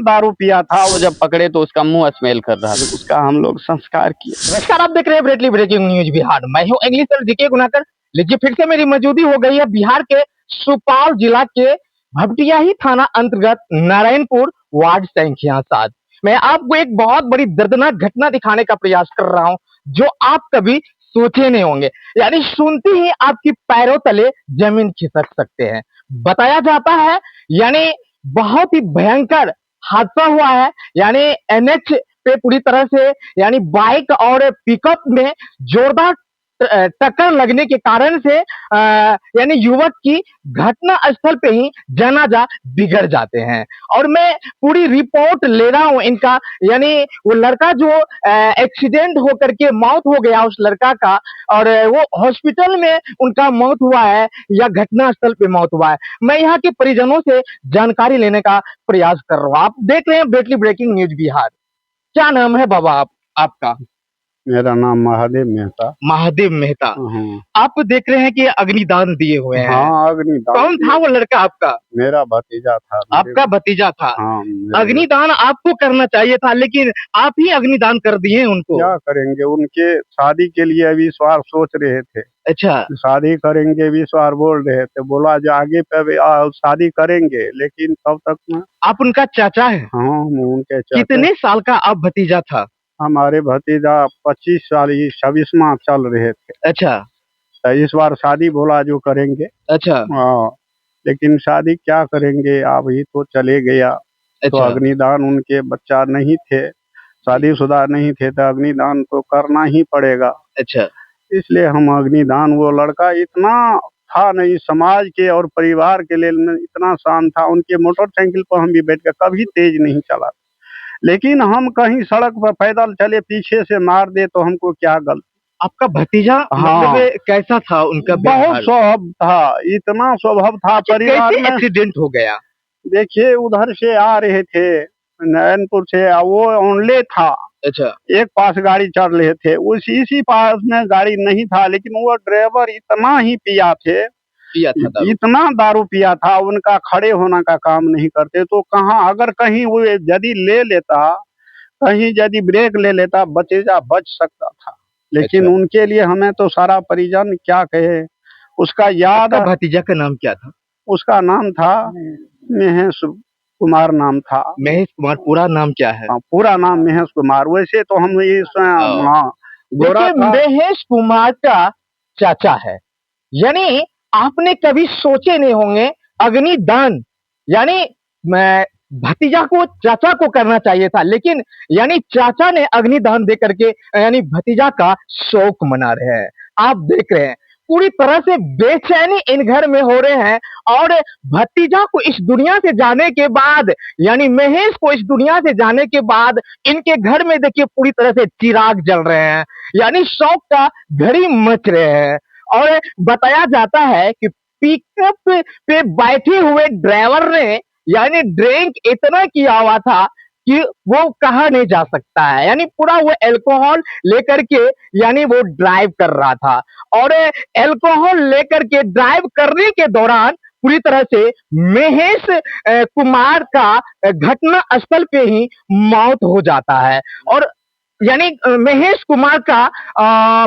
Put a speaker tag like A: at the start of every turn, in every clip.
A: दारू पिया था, वो जब पकड़े तो उसका मुंह स्मेल कर रहा था, उसका हम लोग संस्कार किए।
B: नमस्कार, आप देख रहे हैं ब्रेटली ब्रेकिंग न्यूज बिहार। मैं हूं इंग्लिश सर जीके गुनाकर। लीजिए, फिर से मेरी मौजूदगी हो गई है बिहार के सुपौल जिला के भपटियाही थाना अंतर्गत नारायणपुर वार्ड संख्या 7। मैं आपको एक बहुत बड़ी दर्दनाक घटना दिखाने का प्रयास कर रहा हूं जो आप कभी सोचे नहीं होंगे। यानी सुनते ही आपकी पैरों तले जमीन खिसक सकते हैं। बताया जाता है यानी बहुत ही भयंकर हादसा हुआ है। यानी एनएच पे पूरी तरह से यानी बाइक और पिकअप में जोरदार टक्कर लगने के कारण से यानी युवक की घटना स्थल पे ही जनाजा बिगड़ जाते हैं। और मैं पूरी रिपोर्ट ले रहा हूं इनका। यानी वो लड़का जो एक्सीडेंट होकर के मौत हो गया उस लड़का का, और वो हॉस्पिटल में उनका मौत हुआ है या घटना स्थल पे मौत हुआ है। मैं यहाँ के परिजनों से जानकारी लेने का प्रयास कर रहा हूँ। आप देख रहे हैं ब्रेटली ब्रेकिंग न्यूज बिहार। क्या नाम है बाबा आपका?
A: मेरा नाम महादेव मेहता।
B: महादेव मेहता। आप देख रहे हैं कि अग्निदान दिए हुए हैं।
A: हाँ, अग्निदान।
B: कौन था वो लड़का आपका?
A: मेरा भतीजा था।
B: आपका भतीजा था?
A: हाँ।
B: अग्निदान आपको करना चाहिए था, लेकिन आप ही अग्निदान कर दिए उनको।
A: क्या करेंगे, उनके शादी के लिए अभी इस बार सोच रहे थे।
B: अच्छा,
A: शादी करेंगे भी इस बार बोल रहे थे। बोला जो आगे पे शादी करेंगे, लेकिन कब तक में।
B: आप उनका चाचा है?
A: हाँ, उनके चाचा।
B: कितने साल का आप भतीजा था?
A: हमारे भतीजा 25 साल, 26वां चल रहे थे।
B: अच्छा।
A: तो इस बार शादी बोला जो करेंगे।
B: अच्छा।
A: हाँ, लेकिन शादी क्या करेंगे, अब ही तो चले गया। तो
B: अच्छा।
A: अग्निदान, उनके बच्चा नहीं थे, शादीशुदा नहीं थे, तो अग्निदान तो करना ही पड़ेगा।
B: अच्छा।
A: इसलिए हम अग्निदान, वो लड़का इतना था नहीं, समाज के और परिवार के लिए इतना शान था। उनके मोटरसाइकिल पर हम भी बैठ कर कभी तेज नहीं चला, लेकिन हम कहीं सड़क पर पैदल चले, पीछे से मार दे तो हमको क्या गलती।
B: आपका भतीजा
A: हाँ,
B: मतलब कैसा था उनका?
A: बहुत स्वभाव था, इतना स्वभाव था परिवार में।
B: एक्सीडेंट हो गया?
A: देखिए, उधर से आ रहे थे नारायणपुर से, वो ओनले था।
B: अच्छा।
A: एक पास गाड़ी चढ़ रहे थे, इसी पास में गाड़ी नहीं था, लेकिन वो ड्राइवर इतना ही पिया था, इतना दारू पिया था, उनका खड़े होने का काम नहीं करते। तो कहाँ, अगर कहीं वो यदि ले लेता, कहीं यदि ब्रेक ले लेता, बचेजा बच सकता था। लेकिन
B: अच्छा।
A: उनके लिए हमें तो सारा परिजन क्या कहे। उसका याद।
B: भतीजा का नाम क्या था?
A: उसका नाम था महेश कुमार नाम था।
B: महेश कुमार पूरा नाम क्या है?
A: पूरा नाम महेश कुमार। वैसे तो हम गोरा था।
B: महेश कुमार का चाचा है। यानी आपने कभी सोचे नहीं होंगे अग्निदान, यानी मैं भतीजा को चाचा को करना चाहिए था, लेकिन यानी चाचा ने अग्निदान दे करके यानी भतीजा का शौक मना रहे हैं। आप देख रहे हैं पूरी तरह से बेचैनी इन घर में हो रहे हैं। और भतीजा को इस दुनिया से जाने के बाद, यानी महेश को इस दुनिया से जाने के बाद इनके घर में देखिए पूरी तरह से चिराग जल रहे हैं, यानी शौक का घड़ी मच रहे हैं। और बताया जाता है कि पिकअप पे बैठे हुए ड्राइवर ने यानी ड्रिंक इतना किया हुआ था कि वो कहा नहीं जा सकता है। यानी पूरा वो अल्कोहल लेकर के यानी वो ड्राइव कर रहा था, और अल्कोहल लेकर के ड्राइव करने के दौरान पूरी तरह से महेश कुमार का घटना स्थल पे ही मौत हो जाता है। और यानी महेश कुमार का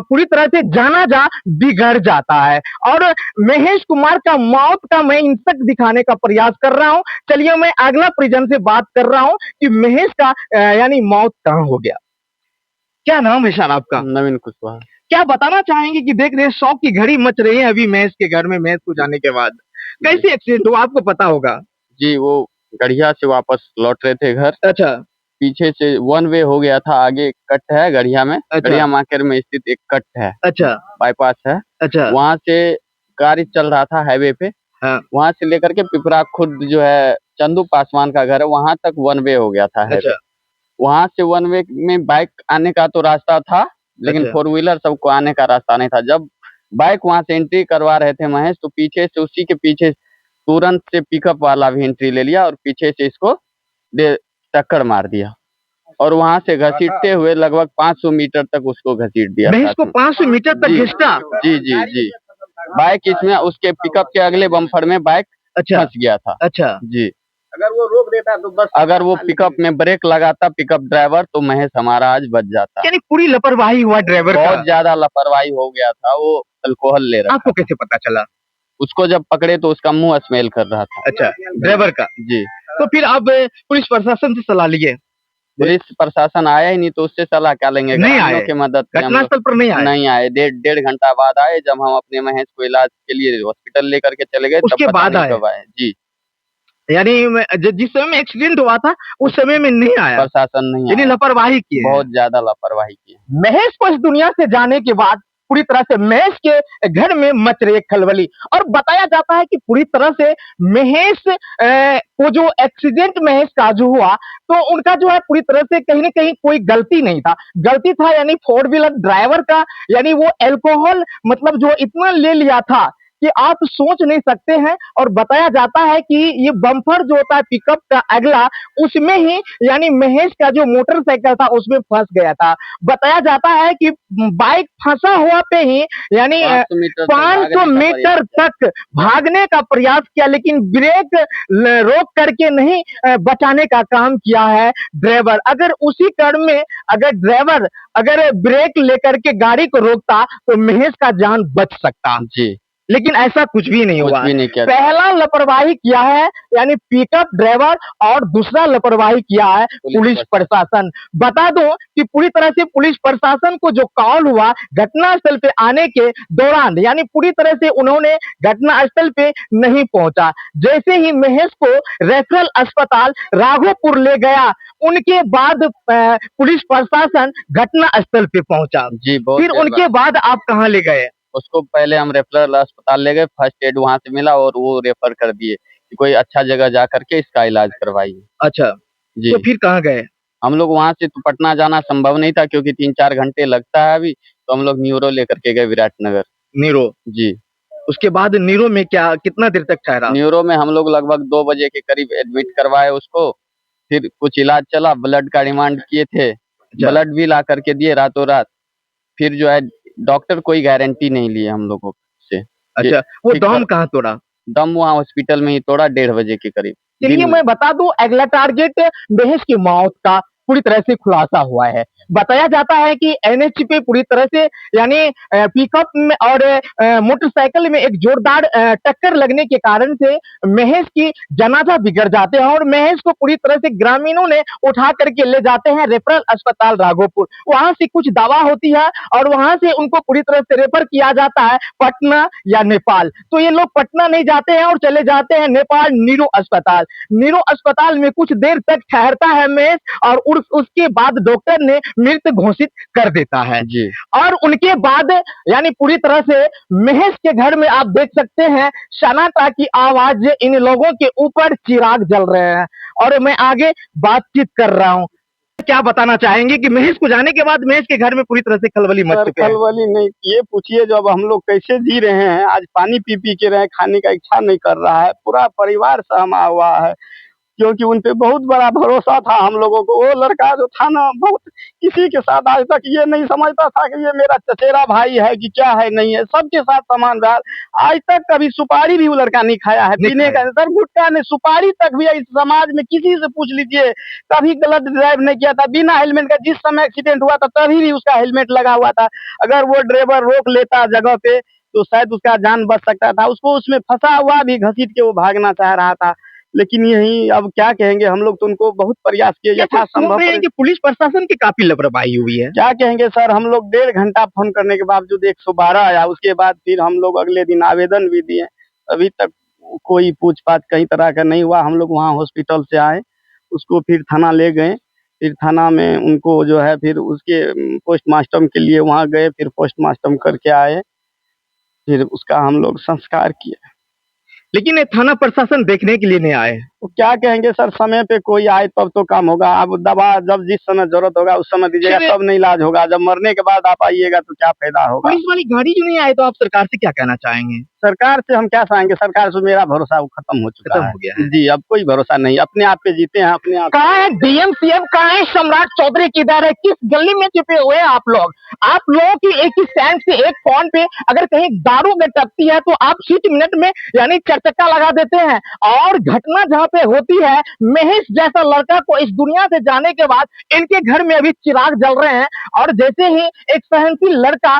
B: पूरी तरह से जाना जा बिगड़ जाता है। और महेश कुमार का मौत का मैं इंसक दिखाने का प्रयास कर रहा हूं। चलिए, मैं अगला परिजन से बात कर रहा हूं कि महेश का यानी मौत कहां हो गया। क्या नाम है सर आपका?
A: नवीन कुशवाहा।
B: क्या बताना चाहेंगे कि देख रहे हैं शौक की घड़ी मच रही है अभी महेश के घर में, महेश को जाने के बाद कैसे एक्सीडेंट हुआ आपको पता होगा?
A: जी, वो गढ़िया से वापस लौट रहे थे घर।
B: अच्छा।
A: पीछे से वन वे हो गया था, आगे कट है गढ़िया में।
B: अच्छा।
A: गढ़िया मार्केट में स्थित एक कट है।
B: अच्छा।
A: बाईपास है।
B: अच्छा।
A: वहाँ से गाड़ी चल रहा था हाईवे पे।
B: हाँ।
A: वहाँ से लेकर के पिपरा खुर्द जो है चंदू पासवान का घर है, वहाँ तक वन वे हो गया था।
B: अच्छा।
A: वहाँ से वन वे में बाइक आने का तो रास्ता था, लेकिन
B: अच्छा।
A: 4 व्हीलर सबको आने का रास्ता नहीं था। जब बाइक वहाँ से एंट्री करवा रहे थे महेश, तो पीछे से उसी के पीछे तुरंत से पिकअप वाला भी एंट्री ले लिया और पीछे से इसको टक्कर मार दिया, और वहां से घसीटते हुए लगभग 500 मीटर तक उसको घसीट दिया।
B: महेश को 500 मीटर तक घसीटा?
A: जी जी जी। बाइक इसमें उसके पिकअप के अगले बम्पर में बाइक
B: अच्छा।
A: फंस गया था।
B: अच्छा।
A: जी। अगर वो रोक देता तो बस, अगर वो पिकअप में ब्रेक लगाता पिकअप ड्राइवर तो महेश हमारा आज बच जाता।
B: यानी पूरी लापरवाही हुआ ड्राइवर का।
A: बहुत ज्यादा लापरवाही हो गया था, वो अल्कोहल ले रहा।
B: आपको कैसे पता चला?
A: उसको जब पकड़े तो उसका मुंह स्मेल कर रहा था।
B: अच्छा, ड्राइवर का।
A: जी।
B: तो फिर आप पुलिस प्रशासन से सलाह लिए?
A: पुलिस प्रशासन आया ही नहीं तो उससे सलाह क्या लेंगे?
B: नहीं आए
A: की मदद से
B: घटनास्थल पर नहीं आए?
A: डेढ़ घंटा बाद आए, जब हम अपने महेश को इलाज के लिए हॉस्पिटल लेकर के चले गए
B: उसके बाद आए?
A: कब आए जी।
B: यानी जिस समय में एक्सीडेंट हुआ था उस समय में नहीं आया
A: प्रशासन, नहीं
B: यानी लापरवाही की है।
A: बहुत ज्यादा लापरवाही की है।
B: महेश को इस दुनिया से जाने के बाद पूरी तरह से महेश के घर में मच रही खलबली, और बताया जाता है कि पूरी तरह से महेश को जो एक्सीडेंट महेश का जो हुआ तो उनका जो है पूरी तरह से कहीं ना कहीं कोई गलती नहीं था, गलती था यानी फोर व्हीलर ड्राइवर का। यानी वो अल्कोहल मतलब जो इतना ले लिया था कि आप सोच नहीं सकते हैं। और बताया जाता है कि ये बम्पर जो होता है पिकअप का अगला, उसमें ही यानी महेश का जो मोटरसाइकिल था उसमें फंस गया था। बताया जाता है कि बाइक फंसा हुआ पे ही यानी 500 मीटर तक भागने का प्रयास किया, लेकिन ब्रेक रोक करके नहीं बचाने का काम किया है ड्राइवर। अगर उसी क्रम में अगर ड्राइवर अगर ब्रेक लेकर के गाड़ी को रोकता तो महेश का जान बच सकता
A: जी,
B: लेकिन ऐसा कुछ भी नहीं हुआ।
A: किया।
B: पहला लापरवाही किया है यानी पिकअप ड्राइवर, और दूसरा लापरवाही किया है पुलिस प्रशासन। बता दूं कि पूरी तरह से पुलिस प्रशासन को जो कॉल हुआ घटनास्थल पे आने के दौरान, यानी पूरी तरह से उन्होंने घटनास्थल पे नहीं पहुंचा। जैसे ही महेश को रेफरल अस्पताल राघोपुर ले गया, उनके बाद पुलिस प्रशासन घटनास्थल पे पहुंचा
A: जी।
B: फिर उनके बाद आप कहाँ ले गए?
A: उसको पहले हम रेफरल अस्पताल ले गए, फर्स्ट एड वहाँ से मिला और वो रेफर कर दिए कि कोई अच्छा जगह जा करके इसका इलाज करवाइए।
B: अच्छा
A: जी।
B: तो फिर कहाँ गए?
A: हम लोग वहाँ से तो पटना जाना संभव नहीं था क्योंकि 3-4 घंटे लगता है अभी, तो हम लोग न्यूरो लेकर के गए विराटनगर।
B: नीरो?
A: जी।
B: उसके बाद नीरो में क्या कितना देर तक ठहरा?
A: न्यूरो में हम लोग लगभग 2 बजे के करीब एडमिट करवाए उसको, फिर कुछ इलाज चला, ब्लड का डिमांड किए थे, ब्लड भी ला करके दिए रातों रात। फिर जो है डॉक्टर कोई गारंटी नहीं लिए हम लोगों से।
B: अच्छा, वो दम कहाँ तोड़ा?
A: दम वहाँ हॉस्पिटल में ही तोड़ा 1:30 बजे के करीब।
B: चलिए मैं बता दूं अगला टारगेट महेश की मौत का पूरी तरह से खुलासा हुआ है। बताया जाता है कि एनएच पे पूरी तरह से यानी पिकअप में और मोटरसाइकिल में एक जोरदार टक्कर लगने के कारण से महेश की जनाजा बिगड़ जाते हैं, और महेश को पूरी तरह से ग्रामीणों ने उठा करके ले जाते हैं रेफरल अस्पताल राघोपुर। वहां से कुछ दवा होती है और वहां से उनको पूरी तरह से रेफर किया जाता है पटना या नेपाल। तो ये लोग पटना नहीं जाते हैं और चले जाते हैं नेपाल नीरो अस्पताल। नीरो अस्पताल में कुछ देर तक ठहरता है महेश, और उसके बाद डॉक्टर ने मृत घोषित कर देता है
A: जी।
B: और उनके बाद यानी पूरी तरह से महेश के घर में आप देख सकते हैं सन्नाटा की आवाज, इन लोगों के ऊपर चिराग जल रहे हैं। और मैं आगे बातचीत कर रहा हूँ। क्या बताना चाहेंगे कि महेश को जाने के बाद महेश के घर में पूरी तरह से खलबली मच चुकी है?
A: खलबली नहीं, ये पूछिए जब हम लोग कैसे जी रहे हैं, आज पानी पी पी के रहे, खाने का इच्छा नहीं कर रहा है, पूरा परिवार सहमा हुआ है क्योंकि उन पे बहुत बड़ा भरोसा था हम लोगों को। वो लड़का जो था ना, बहुत किसी के साथ आज तक ये नहीं समझता था कि ये मेरा चचेरा भाई है कि क्या है, नहीं है, सबके साथ समान रहा। आज तक कभी सुपारी भी वो लड़का नहीं खाया है, पीने का सर गुटखा ने सुपारी तक भी इस समाज में किसी से पूछ लीजिए, कभी गलत ड्राइव नहीं किया था बिना हेलमेट का। जिस समय एक्सीडेंट हुआ था तभी भी उसका हेलमेट लगा हुआ था। अगर वो ड्राइवर रोक लेता जगह पे तो शायद उसका जान बच सकता था। उसको उसमें फंसा हुआ भी घसीट के वो भागना चाह रहा था, लेकिन यही अब क्या कहेंगे, हम लोग तो उनको बहुत प्रयास किए यथासंभव।
B: कि पुलिस प्रशासन की काफी लापरवाही हुई है।
A: क्या कहेंगे सर, हम लोग 1.5 घंटा फोन करने के बावजूद 112 आया। उसके बाद फिर हम लोग अगले दिन आवेदन भी दिए, अभी तक कोई पूछताछ कई तरह का नहीं हुआ। हम लोग वहाँ हॉस्पिटल से आए, उसको फिर थाना ले गए, फिर थाना में उनको जो है फिर उसके पोस्टमार्टम के लिए वहाँ गए, फिर पोस्टमार्टम करके आए, फिर उसका हम लोग संस्कार किए।
B: लेकिन ये थाना प्रशासन देखने के लिए नहीं आए।
A: तो क्या कहेंगे सर, समय पे कोई आए तब तो काम होगा। अब दवा जब जिस समय जरूरत होगा उस समय दीजिएगा, तब नहीं इलाज होगा। जब मरने के बाद आप आइएगा तो क्या फायदा होगा।
B: पुलिस वाली गाड़ी जो नहीं आए तो आप सरकार से क्या कहना चाहेंगे?
A: सरकार से हम क्या चाहेंगे, सरकार से मेरा भरोसा वो खत्म हो चुका है।
B: हो गया है।
A: जी, अब कोई भरोसा नहीं, अपने आप पे जीते हैं, अपने आप।
B: कहाँ है डीएम सीएम, कहाँ है सम्राट चौधरी, किधर है, किस गली में छिपे हुए हैं आप लोग? आप लोगों की एक ही स्टैंड से एक फोन पे अगर कहीं दारू में टपती है तो आप 6 मिनट में यानी चर्चा लगा देते हैं, और घटना जहाँ पे होती है, महेश जैसा लड़का को इस दुनिया से जाने के बाद इनके घर में अभी चिराग जल रहे हैं। और जैसे ही एक सहनशील लड़का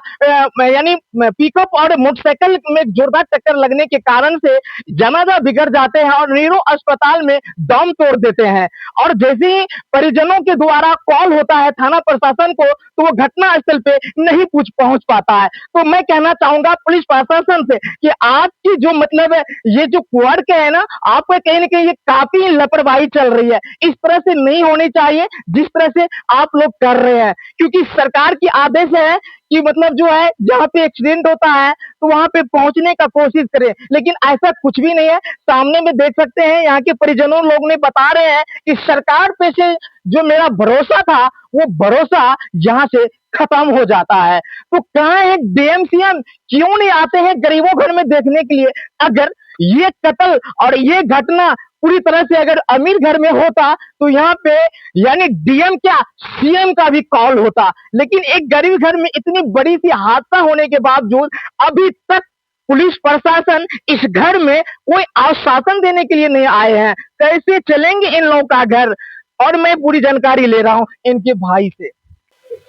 B: यानी पिकअप और मोटरसाइकिल में जोरदार टक्कर लगने के कारण से जनाजा बिगड़ जाते हैं और नीरो अस्पताल में दम तोड़ देते हैं। और जैसे ही परिजनों के द्वारा कॉल होता है थाना प्रशासन को, तो वो घटना स्थल पे नहीं पहुंच पाता है। तो मैं कहना चाहूंगा पुलिस प्रशासन से कि आपकी जो मतलब ये जो वर्क है ना, आपका कहीं ना कहीं ये काफी लापरवाही चल रही है। इस तरह से नहीं होनी चाहिए जिस तरह से आप लोग कर रहे हैं, क्योंकि सरकार की आदेश है कि मतलब जो है जहाँ पे एक्सीडेंट होता है तो वहां पे पहुंचने का कोशिश करें, लेकिन ऐसा कुछ भी नहीं है। सामने में देख सकते हैं यहाँ के परिजनों लोग ने बता रहे हैं कि सरकार पे से जो मेरा भरोसा था वो भरोसा यहाँ से खत्म हो जाता है। तो कहाँ है डीएम सीएम, क्यों नहीं आते हैं गरीबों घर में देखने के लिए? अगर ये कत्ल और ये घटना पूरी तरह से अगर अमीर घर में होता तो यहाँ पे यानी डीएम क्या सीएम का भी कॉल होता, लेकिन एक गरीब घर में इतनी बड़ी सी हादसा होने के बावजूद अभी तक पुलिस प्रशासन इस घर में कोई आश्वासन देने के लिए नहीं आए हैं। कैसे चलेंगे इन लोगों का घर? और मैं पूरी जानकारी ले रहा हूँ इनके भाई से।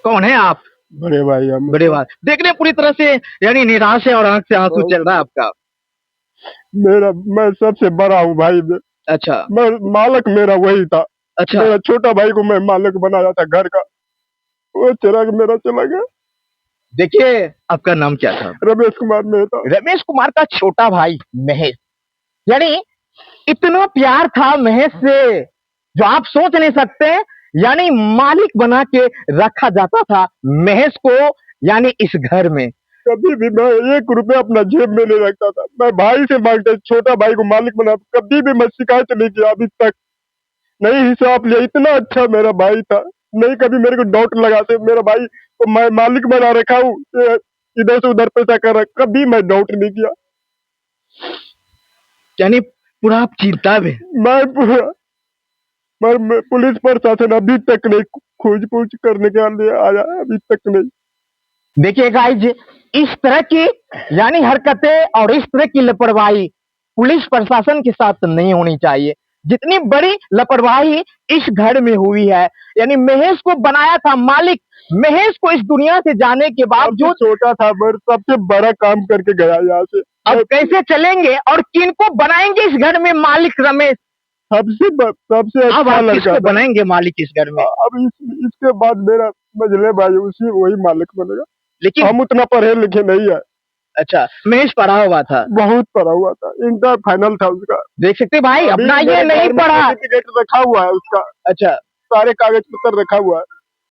B: कौन है आप?
A: बड़े भाई हम।
B: बड़े भाई देख रहे पूरी तरह से यानी निराश है और आंख से आंसू चल रहा है आपका।
A: मैं सबसे बड़ा हूँ भाई।
B: अच्छा।
A: मैं मालिक मेरा वही था।
B: अच्छा।
A: मेरा छोटा भाई को मैं मालिक बनाया था घर का, वो चिराग मेरा चला गया।
B: देखिए आपका नाम क्या था?
A: रमेश कुमार मेहता।
B: रमेश कुमार का छोटा भाई महेश, यानी इतना प्यार था महेश से जो आप सोच नहीं सकते। यानी मालिक बना के रखा जाता था महेश को, यानी इस घर में
A: कभी भी मैं 1 रुपया अपना जेब में नहीं रखता था। मैं भाई से मांगता, छोटा भाई को मालिक बना, कभी भी मैं शिकायत नहीं किया अभी तक, नहीं हिसाब लिया। इतना अच्छा मेरा भाई था, नहीं कभी मेरे को डाउट लगाते। मेरा भाई को मैं मालिक बना रखा हूँ, इधर से उधर पैसा कर रहा, कभी मैं डाउट नहीं किया।
B: यानी पूरा आप चिंता में?
A: मैं पुलिस प्रशासन अभी तक नहीं खोज पूछ करने के लिए आया, अभी तक नहीं।
B: देखिए गाइज, इस तरह की यानी हरकतें और इस तरह की लापरवाही पुलिस प्रशासन के साथ नहीं होनी चाहिए। जितनी बड़ी लापरवाही इस घर में हुई है, यानी महेश को बनाया था मालिक, महेश को इस दुनिया से जाने के बावजूद
A: छोटा था पर सबसे बड़ा काम करके गया यहाँ से।
B: अब कैसे चलेंगे और किनको बनाएंगे इस घर में मालिक? रमेश
A: सबसे अच्छा लड़का
B: बनाएंगे मालिक इस घर में।
A: अब इसके बाद मेरा मजले भाई उसी वही मालिक बनेगा,
B: लेकिन
A: हम उतना पढ़े लिखे नहीं है।
B: अच्छा, महेश पढ़ा हुआ था?
A: बहुत पढ़ा हुआ था, इंटर फाइनल था उसका।
B: देख सकते भाई, अपना ये नहीं पढ़ा,
A: सर्टिफिकेट रखा हुआ है उसका।
B: अच्छा,
A: सारे कागज पत्र रखा हुआ है।